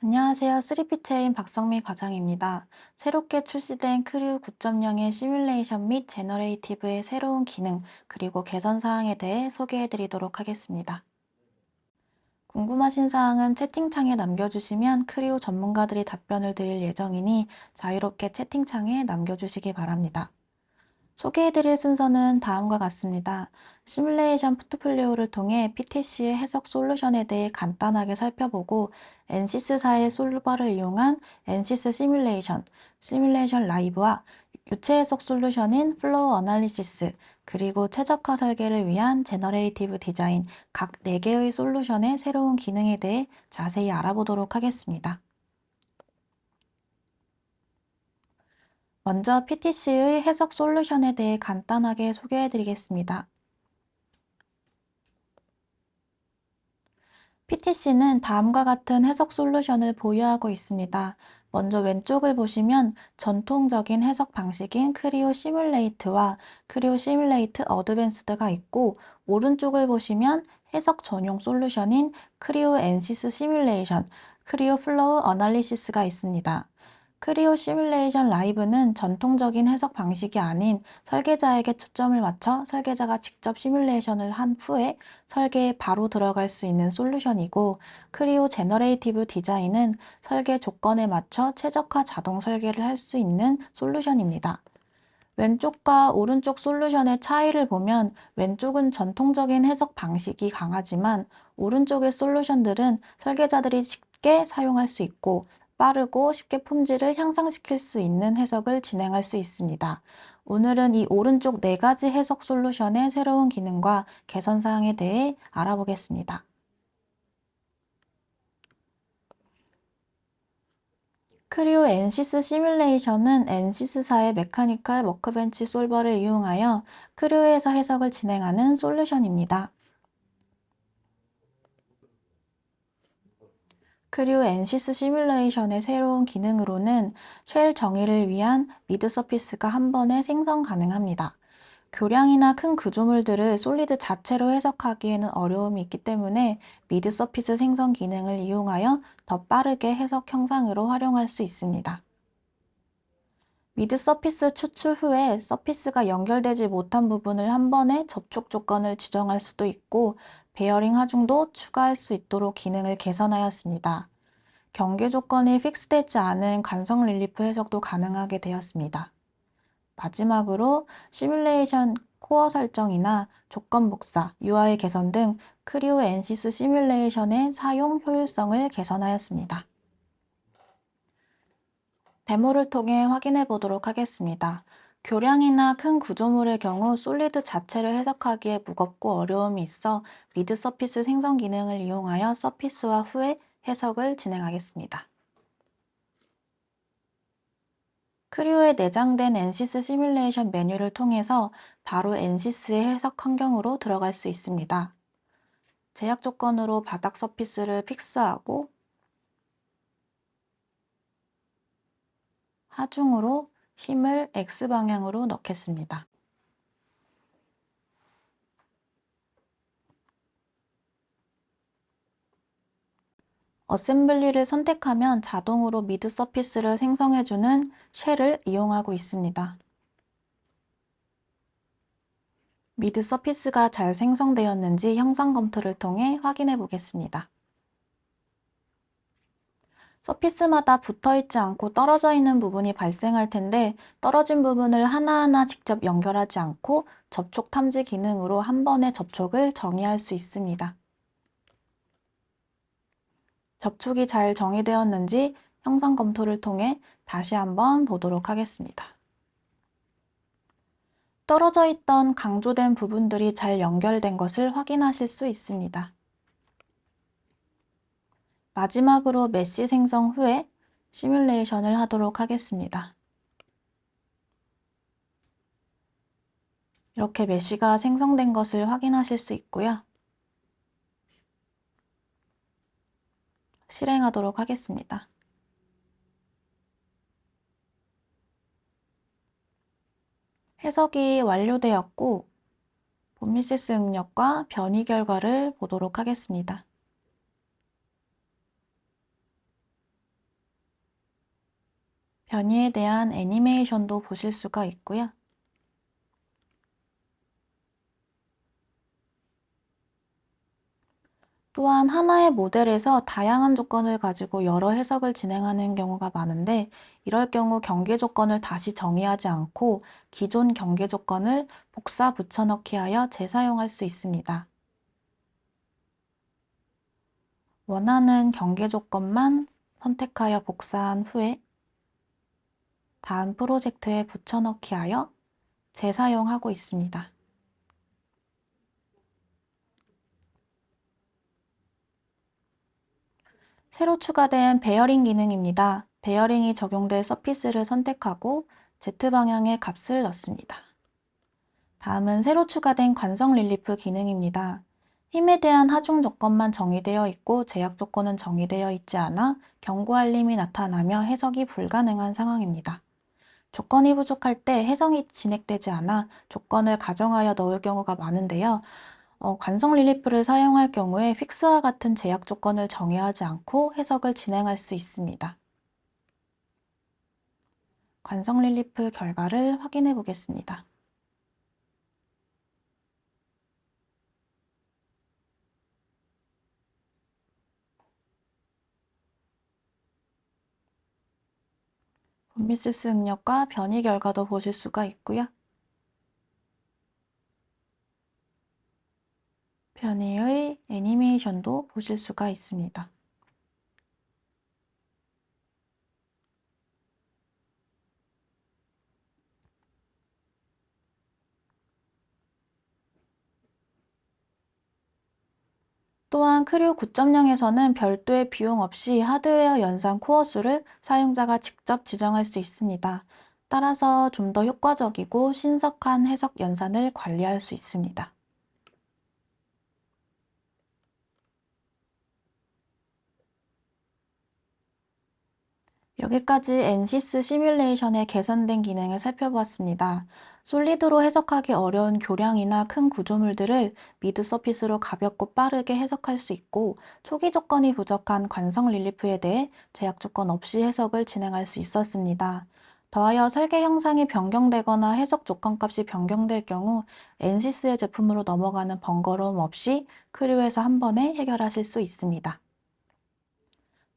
안녕하세요. 3P체인 박성미 과장입니다. 새롭게 출시된 크류 9.0의 시뮬레이션 및 제너레이티브의 새로운 기능, 그리고 개선 사항에 대해 소개해 드리도록 하겠습니다. 궁금하신 사항은 채팅창에 남겨주시면 크리오 전문가들이 답변을 드릴 예정이니 자유롭게 채팅창에 남겨주시기 바랍니다. 소개해드릴 순서는 다음과 같습니다. 시뮬레이션 포트폴리오를 통해 PTC의 해석 솔루션에 대해 간단하게 살펴보고 엔시스사의 솔버를 이용한 엔시스 시뮬레이션 라이브와 유체 해석 솔루션인 플로우 어널리시스, 그리고 최적화 설계를 위한 제너레이티브 디자인 각 4개의 솔루션의 새로운 기능에 대해 자세히 알아보도록 하겠습니다. 먼저 PTC의 해석 솔루션에 대해 간단하게 소개해 드리겠습니다. PTC는 다음과 같은 해석 솔루션을 보유하고 있습니다. 먼저 왼쪽을 보시면 전통적인 해석 방식인 크리오 시뮬레이트와 크리오 시뮬레이트 어드밴스드가 있고, 오른쪽을 보시면 해석 전용 솔루션인 크리오 엔시스 시뮬레이션, 크리오 플로우 어널리시스가 있습니다. 크리오 시뮬레이션 라이브는 전통적인 해석 방식이 아닌 설계자에게 초점을 맞춰 설계자가 직접 시뮬레이션을 한 후에 설계에 바로 들어갈 수 있는 솔루션이고, 크리오 제너레이티브 디자인은 설계 조건에 맞춰 최적화 자동 설계를 할 수 있는 솔루션입니다. 왼쪽과 오른쪽 솔루션의 차이를 보면 왼쪽은 전통적인 해석 방식이 강하지만 오른쪽의 솔루션들은 설계자들이 쉽게 사용할 수 있고 빠르고 쉽게 품질을 향상시킬 수 있는 해석을 진행할 수 있습니다. 오늘은 이 오른쪽 4가지 해석 솔루션의 새로운 기능과 개선 사항에 대해 알아보겠습니다. 크리오 엔시스 시뮬레이션은 엔시스사의 메카니컬 워크벤치 솔버를 이용하여 크리오에서 해석을 진행하는 솔루션입니다. 크리오 엔시스 시뮬레이션의 새로운 기능으로는 쉘 정의를 위한 미드 서피스가 한 번에 생성 가능합니다. 교량이나 큰 구조물들을 솔리드 자체로 해석하기에는 어려움이 있기 때문에 미드 서피스 생성 기능을 이용하여 더 빠르게 해석 형상으로 활용할 수 있습니다. 미드 서피스 추출 후에 서피스가 연결되지 못한 부분을 한 번에 접촉 조건을 지정할 수도 있고, 베어링 하중도 추가할 수 있도록 기능을 개선하였습니다. 경계 조건이 픽스되지 않은 간성 릴리프 해석도 가능하게 되었습니다. 마지막으로 시뮬레이션 코어 설정이나 조건 복사, UI 개선 등 크리오 엔시스 시뮬레이션의 사용 효율성을 개선하였습니다. 데모를 통해 확인해 보도록 하겠습니다. 교량이나 큰 구조물의 경우 솔리드 자체를 해석하기에 무겁고 어려움이 있어 미드 서피스 생성 기능을 이용하여 서피스화 후에 해석을 진행하겠습니다. 크리오에 내장된 엔시스 시뮬레이션 메뉴를 통해서 바로 엔시스의 해석 환경으로 들어갈 수 있습니다. 제약 조건으로 바닥 서피스를 픽스하고 하중으로 힘을 X방향으로 넣겠습니다. 어셈블리를 선택하면 자동으로 미드 서피스를 생성해주는 쉘을 이용하고 있습니다. 미드 서피스가 잘 생성되었는지 형상 검토를 통해 확인해 보겠습니다. 서피스마다 붙어있지 않고 떨어져 있는 부분이 발생할 텐데, 떨어진 부분을 하나하나 직접 연결하지 않고 접촉 탐지 기능으로 한 번에 접촉을 정의할 수 있습니다. 접촉이 잘 정의되었는지 형상 검토를 통해 다시 한번 보도록 하겠습니다. 떨어져 있던 강조된 부분들이 잘 연결된 것을 확인하실 수 있습니다. 마지막으로 메쉬 생성 후에 시뮬레이션을 하도록 하겠습니다. 이렇게 메쉬가 생성된 것을 확인하실 수 있고요. 실행하도록 하겠습니다. 해석이 완료되었고 본미세스 응력과 변이 결과를 보도록 하겠습니다. 변이에 대한 애니메이션도 보실 수가 있고요. 또한 하나의 모델에서 다양한 조건을 가지고 여러 해석을 진행하는 경우가 많은데 이럴 경우 경계 조건을 다시 정의하지 않고 기존 경계 조건을 복사 붙여넣기 하여 재사용할 수 있습니다. 원하는 경계 조건만 선택하여 복사한 후에 다음 프로젝트에 붙여넣기 하여 재사용하고 있습니다. 새로 추가된 베어링 기능입니다. 베어링이 적용될 서피스를 선택하고 Z방향의 값을 넣습니다. 다음은 새로 추가된 관성 릴리프 기능입니다. 힘에 대한 하중 조건만 정의되어 있고 제약 조건은 정의되어 있지 않아 경고 알림이 나타나며 해석이 불가능한 상황입니다. 조건이 부족할 때 해석이 진행되지 않아 조건을 가정하여 넣을 경우가 많은데요. 관성 릴리프를 사용할 경우에 픽스와 같은 제약 조건을 정의하지 않고 해석을 진행할 수 있습니다. 관성 릴리프 결과를 확인해 보겠습니다. 본미세스 응력과 변이 결과도 보실 수가 있고요. 변이의 애니메이션도 보실 수가 있습니다. 또한 크류 9.0에서는 별도의 비용 없이 하드웨어 연산 코어 수를 사용자가 직접 지정할 수 있습니다. 따라서 좀 더 효과적이고 신속한 해석 연산을 관리할 수 있습니다. 여기까지 NCS 시뮬레이션의 개선된 기능을 살펴보았습니다. 솔리드로 해석하기 어려운 교량이나 큰 구조물들을 미드 서피스로 가볍고 빠르게 해석할 수 있고 초기 조건이 부족한 관성 릴리프에 대해 제약 조건 없이 해석을 진행할 수 있었습니다. 더하여 설계 형상이 변경되거나 해석 조건 값이 변경될 경우 NCS의 제품으로 넘어가는 번거로움 없이 크류에서 한 번에 해결하실 수 있습니다.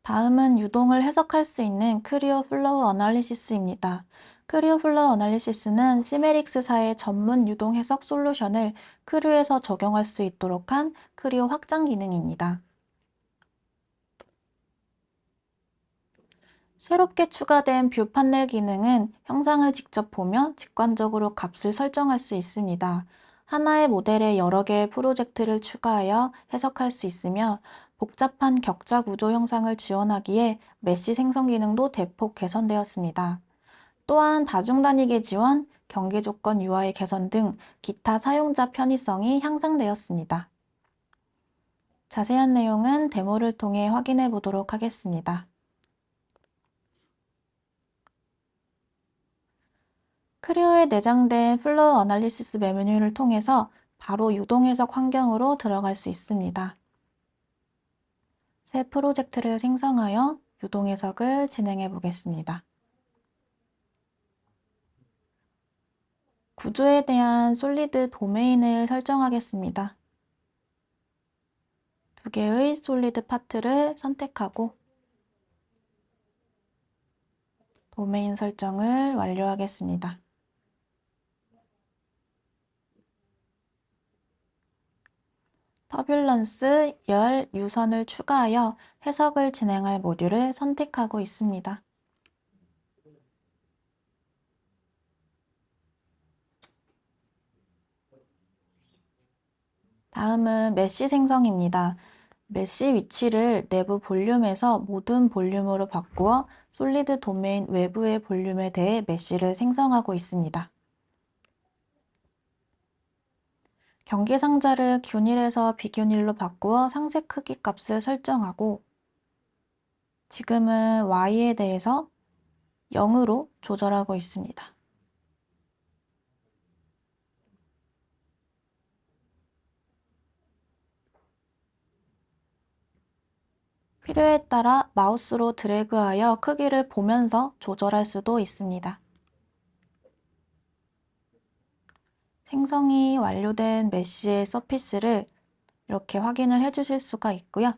다음은 유동을 해석할 수 있는 크리오 플로우 어널리시스입니다. 크리오 플로우 어널리시스는 시메릭스사의 전문 유동 해석 솔루션을 크류에서 적용할 수 있도록 한 크리오 확장 기능입니다. 새롭게 추가된 뷰 판넬 기능은 형상을 직접 보며 직관적으로 값을 설정할 수 있습니다. 하나의 모델에 여러 개의 프로젝트를 추가하여 해석할 수 있으며 복잡한 격자 구조 형상을 지원하기에 메시 생성 기능도 대폭 개선되었습니다. 또한 다중단위계 지원, 경계 조건 UI 개선 등 기타 사용자 편의성이 향상되었습니다. 자세한 내용은 데모를 통해 확인해 보도록 하겠습니다. 크리오에 내장된 플로우 어널리시스 메뉴를 통해서 바로 유동 해석 환경으로 들어갈 수 있습니다. 새 프로젝트를 생성하여 유동 해석을 진행해 보겠습니다. 구조에 대한 솔리드 도메인을 설정하겠습니다. 두 개의 솔리드 파트를 선택하고 도메인 설정을 완료하겠습니다. 터뷸런스, 열, 유선을 추가하여 해석을 진행할 모듈을 선택하고 있습니다. 다음은 메시 생성입니다. 메시 위치를 내부 볼륨에서 모든 볼륨으로 바꾸어 솔리드 도메인 외부의 볼륨에 대해 메시를 생성하고 있습니다. 경계 상자를 균일에서 비균일로 바꾸어 상세 크기 값을 설정하고 지금은 Y에 대해서 0으로 조절하고 있습니다. 필요에 따라 마우스로 드래그하여 크기를 보면서 조절할 수도 있습니다. 생성이 완료된 메쉬의 서피스를 이렇게 확인을 해주실 수가 있고요.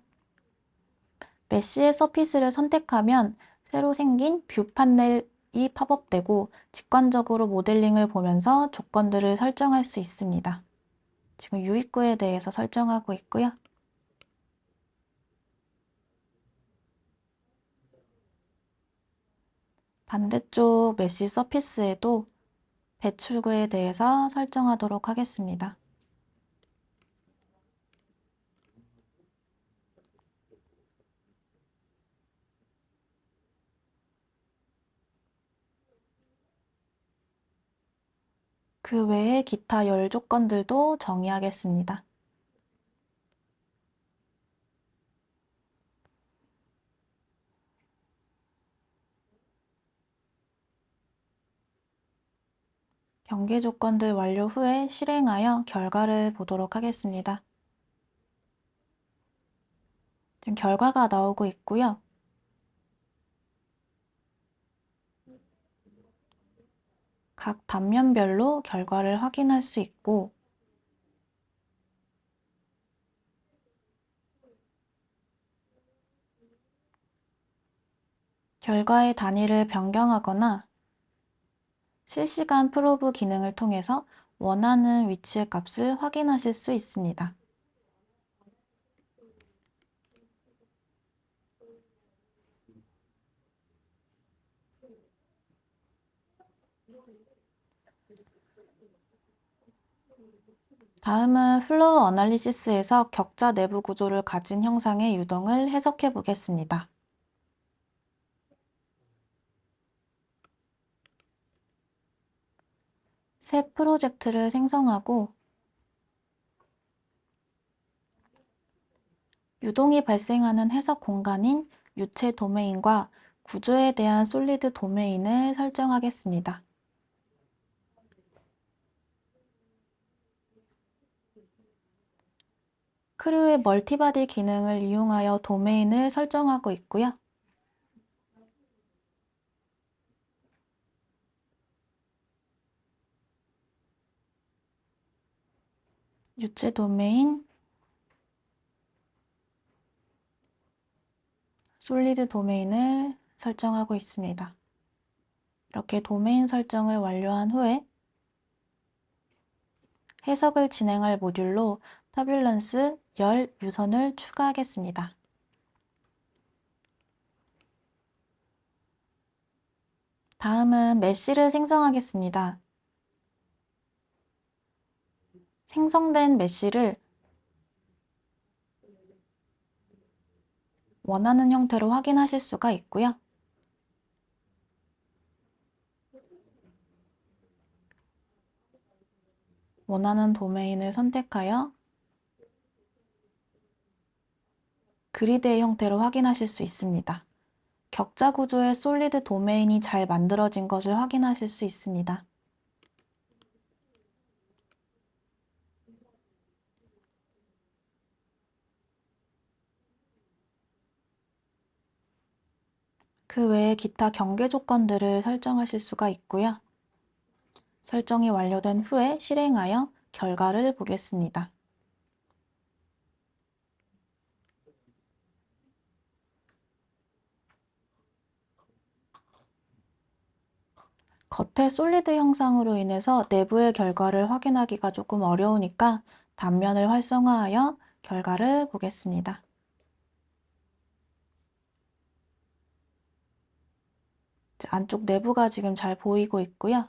메쉬의 서피스를 선택하면 새로 생긴 뷰 판넬이 팝업되고 직관적으로 모델링을 보면서 조건들을 설정할 수 있습니다. 지금 유입구에 대해서 설정하고 있고요. 반대쪽 메쉬 서피스에도 배출구에 대해서 설정하도록 하겠습니다. 그 외에 기타 열 조건들도 정의하겠습니다. 경계 조건들 완료 후에 실행하여 결과를 보도록 하겠습니다. 지금 결과가 나오고 있고요. 각 단면별로 결과를 확인할 수 있고 결과의 단위를 변경하거나 실시간 프로브 기능을 통해서 원하는 위치의 값을 확인하실 수 있습니다. 다음은 플로우 어널리시스에서 격자 내부 구조를 가진 형상의 유동을 해석해 보겠습니다. 새 프로젝트를 생성하고 유동이 발생하는 해석 공간인 유체 도메인과 구조에 대한 솔리드 도메인을 설정하겠습니다. 크류의 멀티바디 기능을 이용하여 도메인을 설정하고 있고요. 유체 도메인, 솔리드 도메인을 설정하고 있습니다. 이렇게 도메인 설정을 완료한 후에 해석을 진행할 모듈로 터뷸런스 열 유선을 추가하겠습니다. 다음은 메쉬를 생성하겠습니다. 생성된 메쉬를 원하는 형태로 확인하실 수가 있고요. 원하는 도메인을 선택하여 그리드의 형태로 확인하실 수 있습니다. 격자 구조의 솔리드 도메인이 잘 만들어진 것을 확인하실 수 있습니다. 그 외에 기타 경계 조건들을 설정하실 수가 있고요. 설정이 완료된 후에 실행하여 결과를 보겠습니다. 겉의 솔리드 형상으로 인해서 내부의 결과를 확인하기가 조금 어려우니까 단면을 활성화하여 결과를 보겠습니다. 안쪽 내부가 지금 잘 보이고 있고요.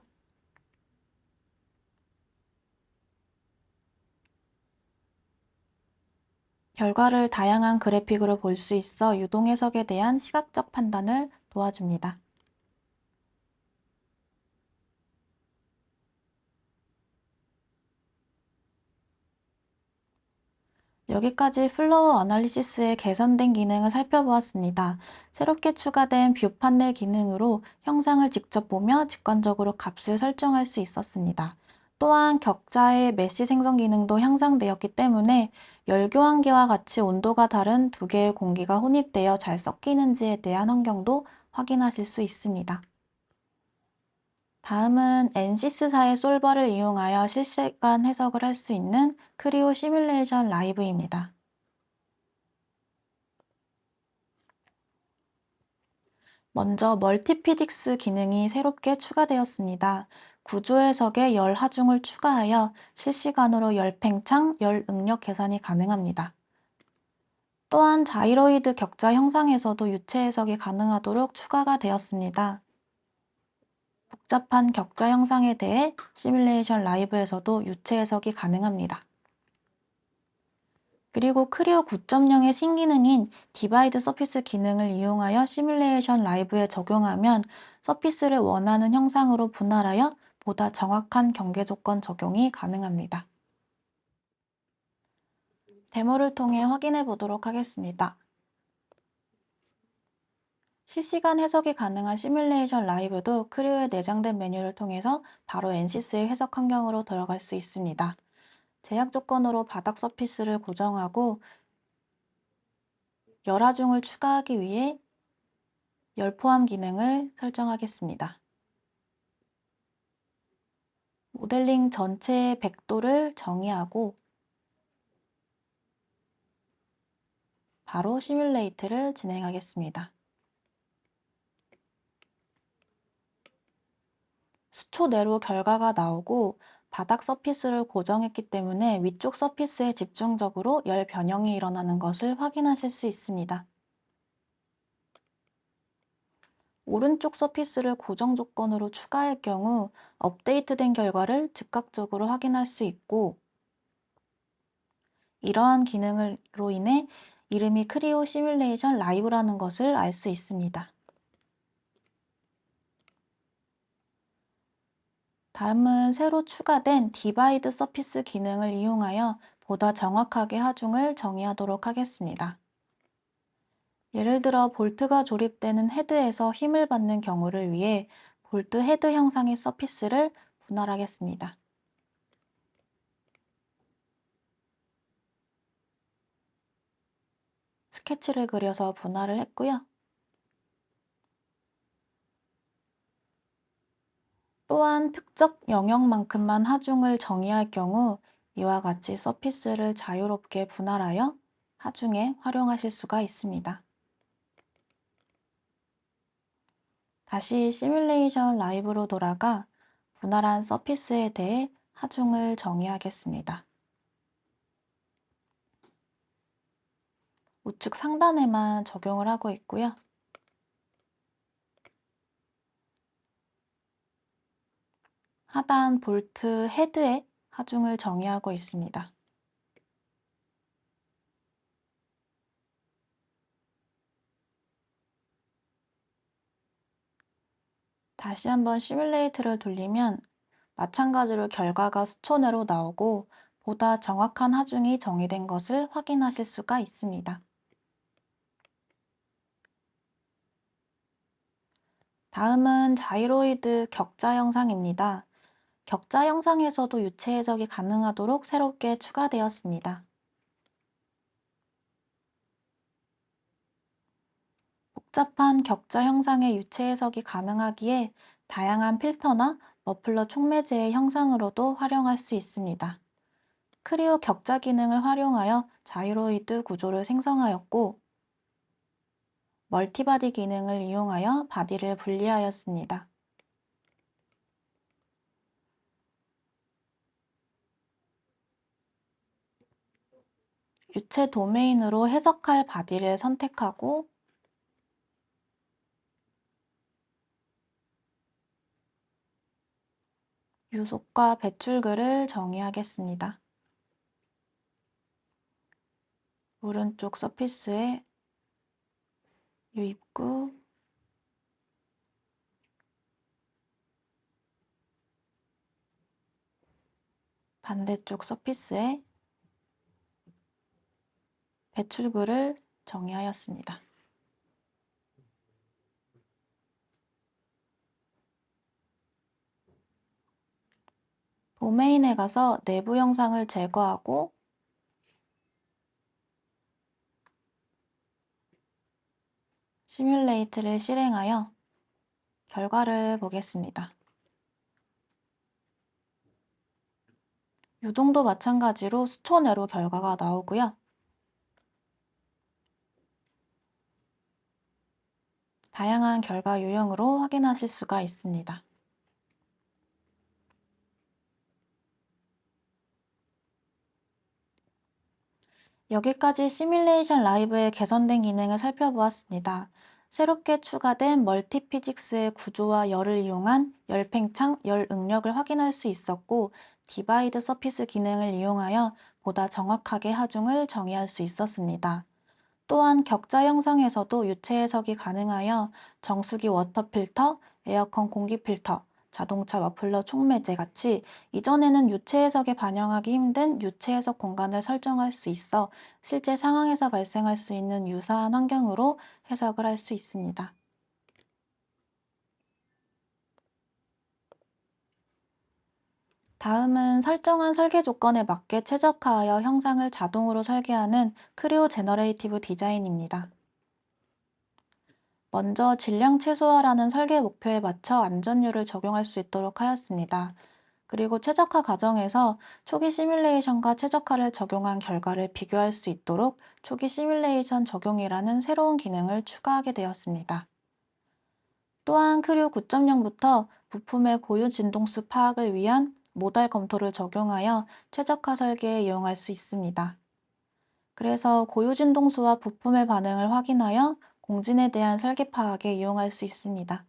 결과를 다양한 그래픽으로 볼 수 있어 유동 해석에 대한 시각적 판단을 도와줍니다. 여기까지 플로우 어널리시스의 개선된 기능을 살펴보았습니다. 새롭게 추가된 뷰 판넬 기능으로 형상을 직접 보며 직관적으로 값을 설정할 수 있었습니다. 또한 격자의 메시 생성 기능도 향상되었기 때문에 열 교환기와 같이 온도가 다른 두 개의 공기가 혼입되어 잘 섞이는지에 대한 환경도 확인하실 수 있습니다. 다음은 NCS사의 솔버를 이용하여 실시간 해석을 할 수 있는 크리오 시뮬레이션 라이브입니다. 먼저 멀티피직스 기능이 새롭게 추가되었습니다. 구조 해석에 열 하중을 추가하여 실시간으로 열 팽창, 열 응력 계산이 가능합니다. 또한 자이로이드 격자 형상에서도 유체 해석이 가능하도록 추가가 되었습니다. 복잡한 격자 형상에 대해 시뮬레이션 라이브에서도 유체 해석이 가능합니다. 그리고 크리오 9.0의 신기능인 디바이드 서피스 기능을 이용하여 시뮬레이션 라이브에 적용하면 서피스를 원하는 형상으로 분할하여 보다 정확한 경계 조건 적용이 가능합니다. 데모를 통해 확인해 보도록 하겠습니다. 실시간 해석이 가능한 시뮬레이션 라이브도 크리오에 내장된 메뉴를 통해서 바로 NCS의 해석 환경으로 들어갈 수 있습니다. 제약 조건으로 바닥 서피스를 고정하고 열 하중을 추가하기 위해 열 포함 기능을 설정하겠습니다. 모델링 전체의 100도를 정의하고 바로 시뮬레이트를 진행하겠습니다. 수초 내로 결과가 나오고 바닥 서피스를 고정했기 때문에 위쪽 서피스에 집중적으로 열 변형이 일어나는 것을 확인하실 수 있습니다. 오른쪽 서피스를 고정 조건으로 추가할 경우 업데이트된 결과를 즉각적으로 확인할 수 있고 이러한 기능으로 인해 이름이 크리오 시뮬레이션 라이브라는 것을 알 수 있습니다. 다음은 새로 추가된 디바이드 서피스 기능을 이용하여 보다 정확하게 하중을 정의하도록 하겠습니다. 예를 들어 볼트가 조립되는 헤드에서 힘을 받는 경우를 위해 볼트 헤드 형상의 서피스를 분할하겠습니다. 스케치를 그려서 분할을 했고요. 또한 특정 영역만큼만 하중을 정의할 경우 이와 같이 서피스를 자유롭게 분할하여 하중에 활용하실 수가 있습니다. 다시 시뮬레이션 라이브로 돌아가 분할한 서피스에 대해 하중을 정의하겠습니다. 우측 상단에만 적용을 하고 있고요. 하단 볼트 헤드에 하중을 정의하고 있습니다. 다시 한번 시뮬레이트를 돌리면 마찬가지로 결과가 수초 내로 나오고 보다 정확한 하중이 정의된 것을 확인하실 수가 있습니다. 다음은 자이로이드 격자 형상입니다. 격자 형상에서도 유체 해석이 가능하도록 새롭게 추가되었습니다. 복잡한 격자 형상의 유체 해석이 가능하기에 다양한 필터나 머플러 촉매제의 형상으로도 활용할 수 있습니다. 크리오 격자 기능을 활용하여 자이로이드 구조를 생성하였고 멀티바디 기능을 이용하여 바디를 분리하였습니다. 유체 도메인으로 해석할 바디를 선택하고 유속과 배출글을 정의하겠습니다. 오른쪽 서피스에 유입구, 반대쪽 서피스에 배출구를 정의하였습니다. 도메인에 가서 내부 영상을 제거하고 시뮬레이트를 실행하여 결과를 보겠습니다. 유동도 마찬가지로 수초 내로 결과가 나오고요. 다양한 결과 유형으로 확인하실 수가 있습니다. 여기까지 시뮬레이션 라이브의 개선된 기능을 살펴보았습니다. 새롭게 추가된 멀티피직스의 구조와 열을 이용한 열 팽창, 열 응력을 확인할 수 있었고, 디바이드 서피스 기능을 이용하여 보다 정확하게 하중을 정의할 수 있었습니다. 또한 격자 형상에서도 유체 해석이 가능하여 정수기 워터 필터, 에어컨 공기 필터, 자동차 머플러 촉매제 같이 이전에는 유체 해석에 반영하기 힘든 유체 해석 공간을 설정할 수 있어 실제 상황에서 발생할 수 있는 유사한 환경으로 해석을 할 수 있습니다. 다음은 설정한 설계 조건에 맞게 최적화하여 형상을 자동으로 설계하는 크리오 제너레이티브 디자인입니다. 먼저 질량 최소화라는 설계 목표에 맞춰 안전율을 적용할 수 있도록 하였습니다. 그리고 최적화 과정에서 초기 시뮬레이션과 최적화를 적용한 결과를 비교할 수 있도록 초기 시뮬레이션 적용이라는 새로운 기능을 추가하게 되었습니다. 또한 크류 9.0부터 부품의 고유 진동수 파악을 위한 모달 검토를 적용하여 최적화 설계에 이용할 수 있습니다. 그래서 고유 진동수와 부품의 반응을 확인하여 공진에 대한 설계 파악에 이용할 수 있습니다.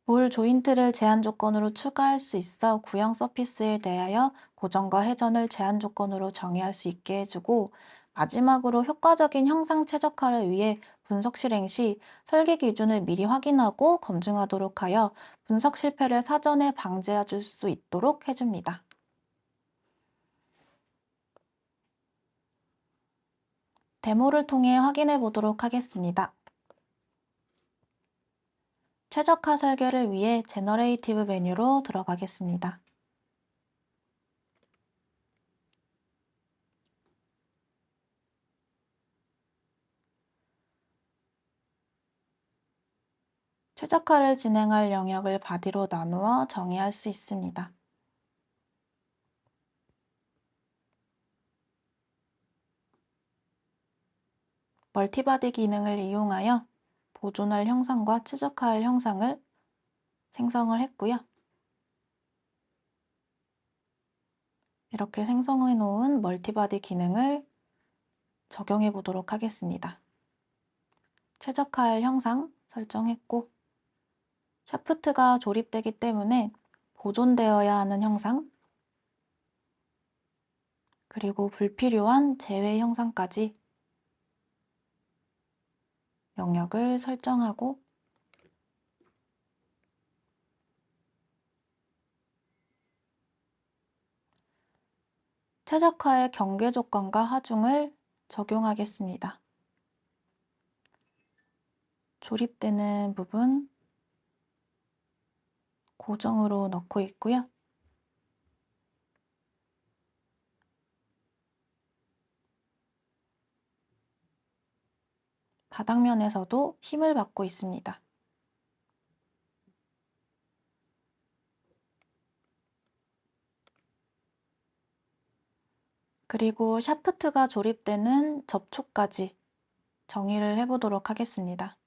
볼 조인트를 제한 조건으로 추가할 수 있어 구형 서피스에 대하여 고정과 회전을 제한 조건으로 정의할 수 있게 해주고, 마지막으로 효과적인 형상 최적화를 위해 분석 실행 시 설계 기준을 미리 확인하고 검증하도록 하여 분석 실패를 사전에 방지해 줄 수 있도록 해줍니다. 데모를 통해 확인해 보도록 하겠습니다. 최적화 설계를 위해 제너레이티브 메뉴로 들어가겠습니다. 최적화를 진행할 영역을 바디로 나누어 정의할 수 있습니다. 멀티바디 기능을 이용하여 보존할 형상과 최적화할 형상을 생성을 했고요. 이렇게 생성해 놓은 멀티바디 기능을 적용해 보도록 하겠습니다. 최적화할 형상 설정했고, 샤프트가 조립되기 때문에 보존되어야 하는 형상, 그리고 불필요한 제외 형상까지 영역을 설정하고, 최적화의 경계 조건과 하중을 적용하겠습니다. 조립되는 부분 고정으로 넣고 있고요. 바닥면에서도 힘을 받고 있습니다. 그리고 샤프트가 조립되는 접촉까지 정의를 해보도록 하겠습니다.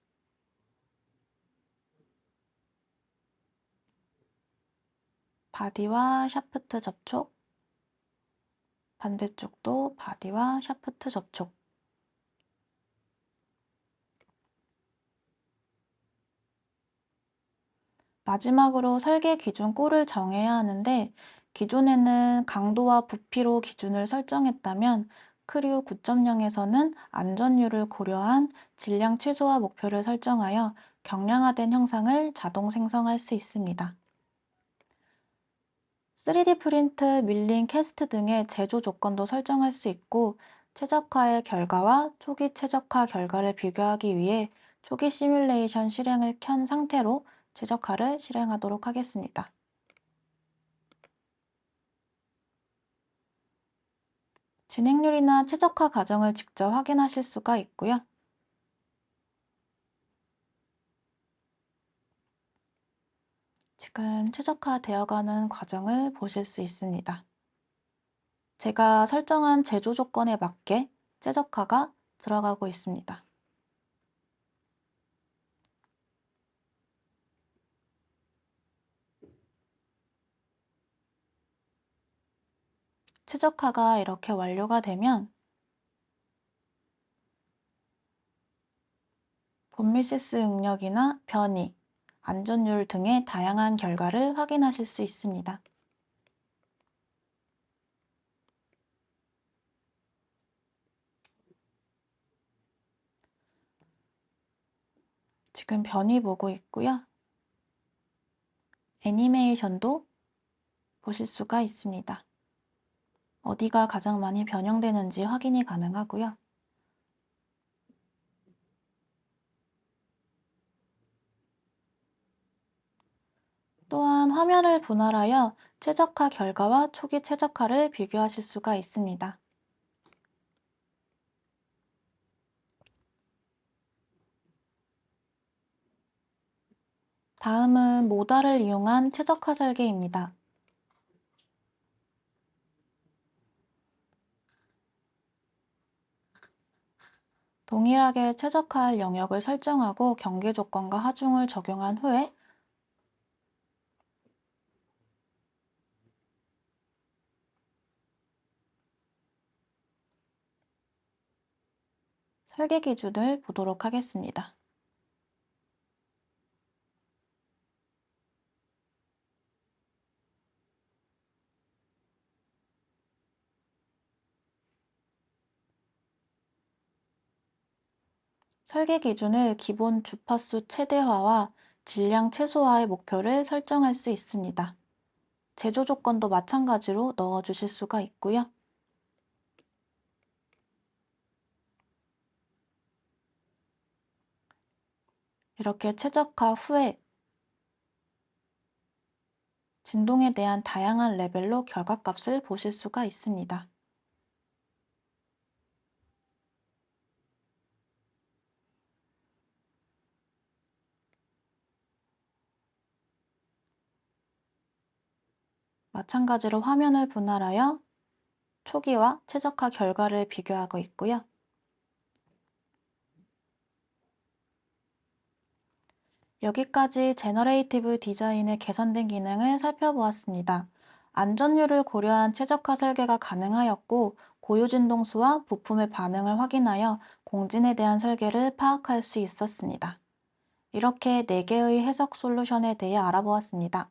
바디와 샤프트 접촉, 반대쪽도 바디와 샤프트 접촉. 마지막으로 설계 기준 꼴을 정해야 하는데, 기존에는 강도와 부피로 기준을 설정했다면 크리오 9.0에서는 안전율을 고려한 질량 최소화 목표를 설정하여 경량화된 형상을 자동 생성할 수 있습니다. 3D 프린트, 밀링, 캐스트 등의 제조 조건도 설정할 수 있고, 최적화의 결과와 초기 최적화 결과를 비교하기 위해 초기 시뮬레이션 실행을 켠 상태로 최적화를 실행하도록 하겠습니다. 진행률이나 최적화 과정을 직접 확인하실 수가 있고요. 지금 최적화되어가는 과정을 보실 수 있습니다. 제가 설정한 제조 조건에 맞게 최적화가 들어가고 있습니다. 최적화가 이렇게 완료가 되면 본미세스 응력이나 변이, 안전율 등의 다양한 결과를 확인하실 수 있습니다. 지금 변이 보고 있고요. 애니메이션도 보실 수가 있습니다. 어디가 가장 많이 변형되는지 확인이 가능하고요. 또한 화면을 분할하여 최적화 결과와 초기 최적화를 비교하실 수가 있습니다. 다음은 모달을 이용한 최적화 설계입니다. 동일하게 최적화할 영역을 설정하고 경계 조건과 하중을 적용한 후에 설계 기준을 보도록 하겠습니다. 설계 기준을 기본 주파수 최대화와 질량 최소화의 목표를 설정할 수 있습니다. 제조 조건도 마찬가지로 넣어주실 수가 있고요. 이렇게 최적화 후에 진동에 대한 다양한 레벨로 결과값을 보실 수가 있습니다. 마찬가지로 화면을 분할하여 초기와 최적화 결과를 비교하고 있고요. 여기까지 제너레이티브 디자인의 개선된 기능을 살펴보았습니다. 안전율을 고려한 최적화 설계가 가능하였고, 고유 진동수와 부품의 반응을 확인하여 공진에 대한 설계를 파악할 수 있었습니다. 이렇게 4개의 해석 솔루션에 대해 알아보았습니다.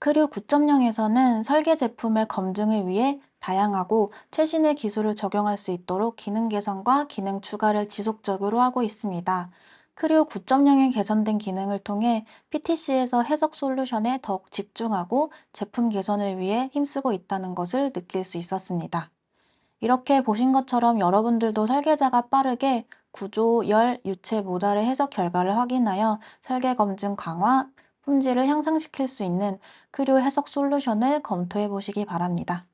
크류 9.0에서는 설계 제품의 검증을 위해 다양하고 최신의 기술을 적용할 수 있도록 기능 개선과 기능 추가를 지속적으로 하고 있습니다. 크류 9.0에 개선된 기능을 통해 PTC에서 해석 솔루션에 더욱 집중하고 제품 개선을 위해 힘쓰고 있다는 것을 느낄 수 있었습니다. 이렇게 보신 것처럼 여러분들도 설계자가 빠르게 구조, 열, 유체 모달의 해석 결과를 확인하여 설계 검증 강화, 품질을 향상시킬 수 있는 크류 해석 솔루션을 검토해 보시기 바랍니다.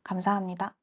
감사합니다.